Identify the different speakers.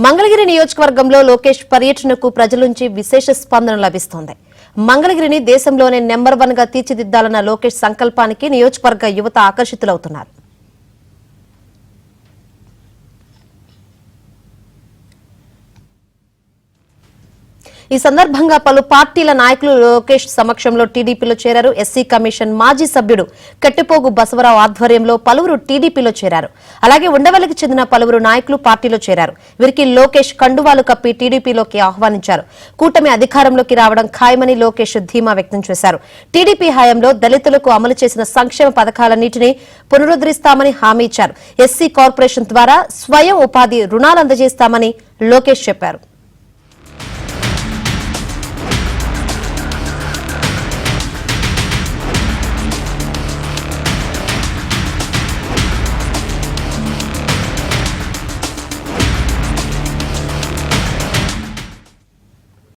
Speaker 1: మంగళగిరి నియోజకవర్గంలో లోకేష్ పర్యటనకు ప్రజల నుంచి విశేష స్పందన లభిస్తోంది. మంగళగిరిని దేశంలోనే నెంబర్ 1 గా తీర్చిదిద్దాలన్న లోకేష్ సంకల్పానికి నియోజకవర్గ యువత ఆకర్షితులవుతున్నారు. ఈ సందర్భంగా పలు పార్టీల నాయకులు లోకేష్ సమక్షంలో టీడీపీలో చేరారు. ఎస్సీ కమిషన్ మాజీ సభ్యుడు కట్టెపోగు బసవరావు ఆధ్వర్యంలో పలువురు టీడీపీలో చేరారు. అలాగే ఉండవల్లికి చెందిన పలువురు నాయకులు పార్టీలో చేరారు. వీరికి లోకేష్ కండువాలు కప్పి టీడీపీలోకి ఆహ్వానించారు. కూటమి అధికారంలోకి రావడం ఖాయమని లోకేష్ ధీమా వ్యక్తం చేశారు. టీడీపీ హయాంలో దళితులకు అమలు చేసిన సంక్షేమ పథకాలన్నింటినీ పునరుద్ధరిస్తామని హామీ ఇచ్చారు. ఎస్సీ కార్పొరేషన్ ద్వారా స్వయం ఉపాధి రుణాలు అందజేస్తామని లోకేష్ చెప్పారు.